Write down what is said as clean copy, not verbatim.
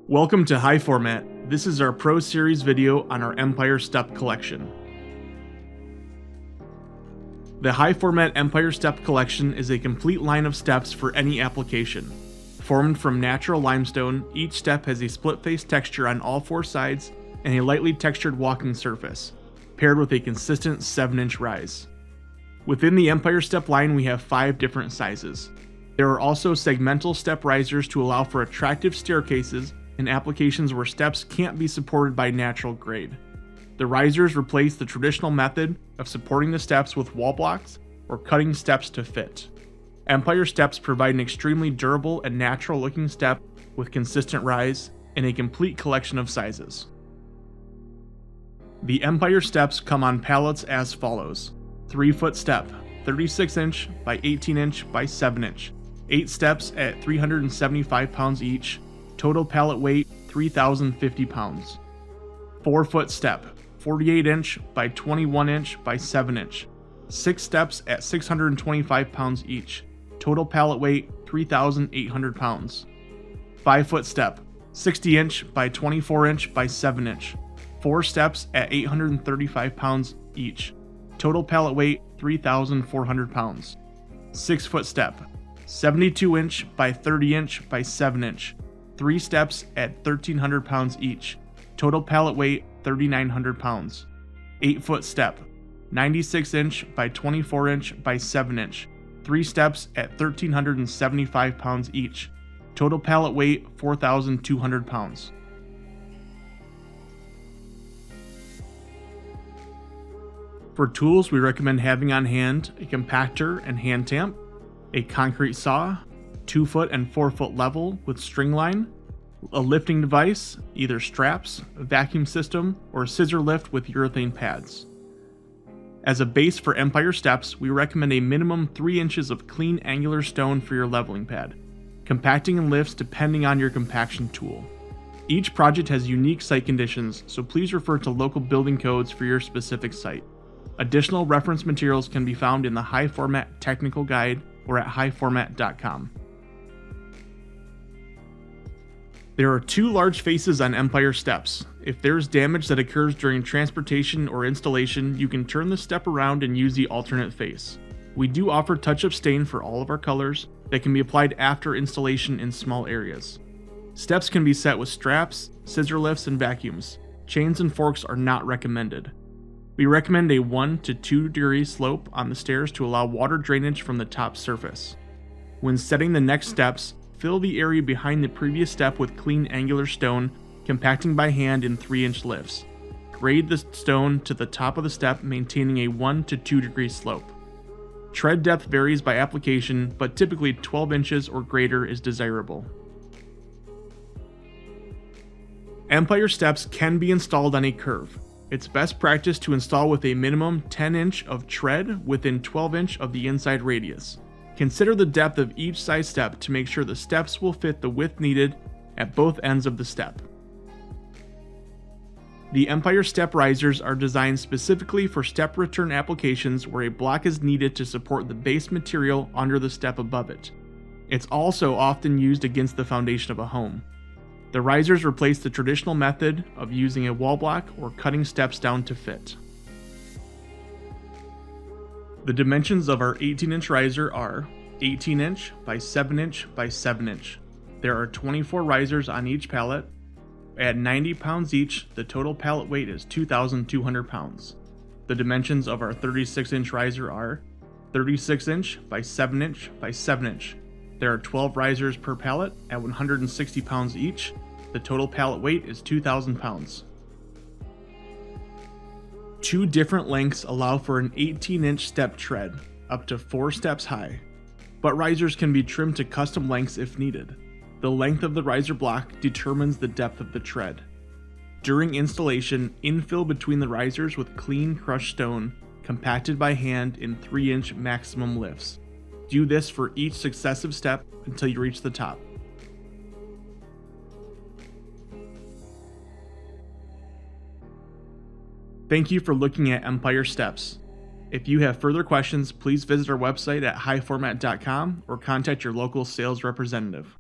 Welcome to High Format. This is our Pro Series video on our Empire Step collection. The High Format Empire Step collection is a complete line of steps for any application. Formed from natural limestone, each step has a split-face texture on all four sides and a lightly textured walking surface, paired with a consistent 7-inch rise. Within the Empire Step line, we have 5 different sizes. There are also segmental step risers to allow for attractive staircases in applications where steps can't be supported by natural grade. The risers replace the traditional method of supporting the steps with wall blocks or cutting steps to fit. Empire Steps provide an extremely durable and natural looking step with consistent rise in a complete collection of sizes. The Empire Steps come on pallets as follows: 3-foot step, 36-inch by 18-inch by 7-inch, 8 steps at 375 pounds each, total pallet weight 3,050 pounds. 4-foot step, 48-inch by 21-inch by 7-inch, 6 steps at 625 pounds each, total pallet weight 3,800 pounds. 5-foot step, 60-inch by 24-inch by 7-inch, 4 steps at 835 pounds each, total pallet weight 3,400 pounds. 6-foot step, 72-inch by 30-inch by 7-inch, 3 steps at 1,300 pounds each, total pallet weight 3,900 pounds. 8-foot step, 96-inch by 24-inch by 7-inch, 3 steps at 1,375 pounds each, total pallet weight 4,200 pounds. For tools, we recommend having on hand a compactor and hand tamp, a concrete saw, 2-foot and 4-foot level with string line, a lifting device, either straps, a vacuum system, or a scissor lift with urethane pads. As a base for Empire Steps, we recommend a minimum 3 inches of clean angular stone for your leveling pad, compacting and lifts depending on your compaction tool. Each project has unique site conditions, so please refer to local building codes for your specific site. Additional reference materials can be found in the High Format Technical Guide or at highformat.com. There are 2 large faces on Empire Steps. If there's damage that occurs during transportation or installation, you can turn the step around and use the alternate face. We do offer touch-up stain for all of our colors that can be applied after installation in small areas. Steps can be set with straps, scissor lifts, and vacuums. Chains and forks are not recommended. We recommend a 1 to 2 degree slope on the stairs to allow water drainage from the top surface. When setting the next steps, fill the area behind the previous step with clean angular stone, compacting by hand in 3-inch lifts. Grade the stone to the top of the step, maintaining a 1 to 2 degree slope. Tread depth varies by application, but typically 12 inches or greater is desirable. Empire Steps can be installed on a curve. It's best practice to install with a minimum 10-inch of tread within 12-inch of the inside radius. Consider the depth of each side step to make sure the steps will fit the width needed at both ends of the step. The Empire Step risers are designed specifically for step return applications where a block is needed to support the base material under the step above it. It's also often used against the foundation of a home. The risers replace the traditional method of using a wall block or cutting steps down to fit. The dimensions of our 18-inch riser are 18-inch by 7-inch by 7-inch. There are 24 risers on each pallet. At 90 pounds each, the total pallet weight is 2,200 pounds. The dimensions of our 36-inch riser are 36-inch by 7-inch by 7-inch. There are 12 risers per pallet at 160 pounds each. The total pallet weight is 2,000 pounds. 2 different lengths allow for an 18-inch step tread, up to 4 steps high, but risers can be trimmed to custom lengths if needed. The length of the riser block determines the depth of the tread. During installation, infill between the risers with clean crushed stone, compacted by hand in 3-inch maximum lifts. Do this for each successive step until you reach the top. Thank you for looking at Empire Steps. If you have further questions, please visit our website at highformat.com or contact your local sales representative.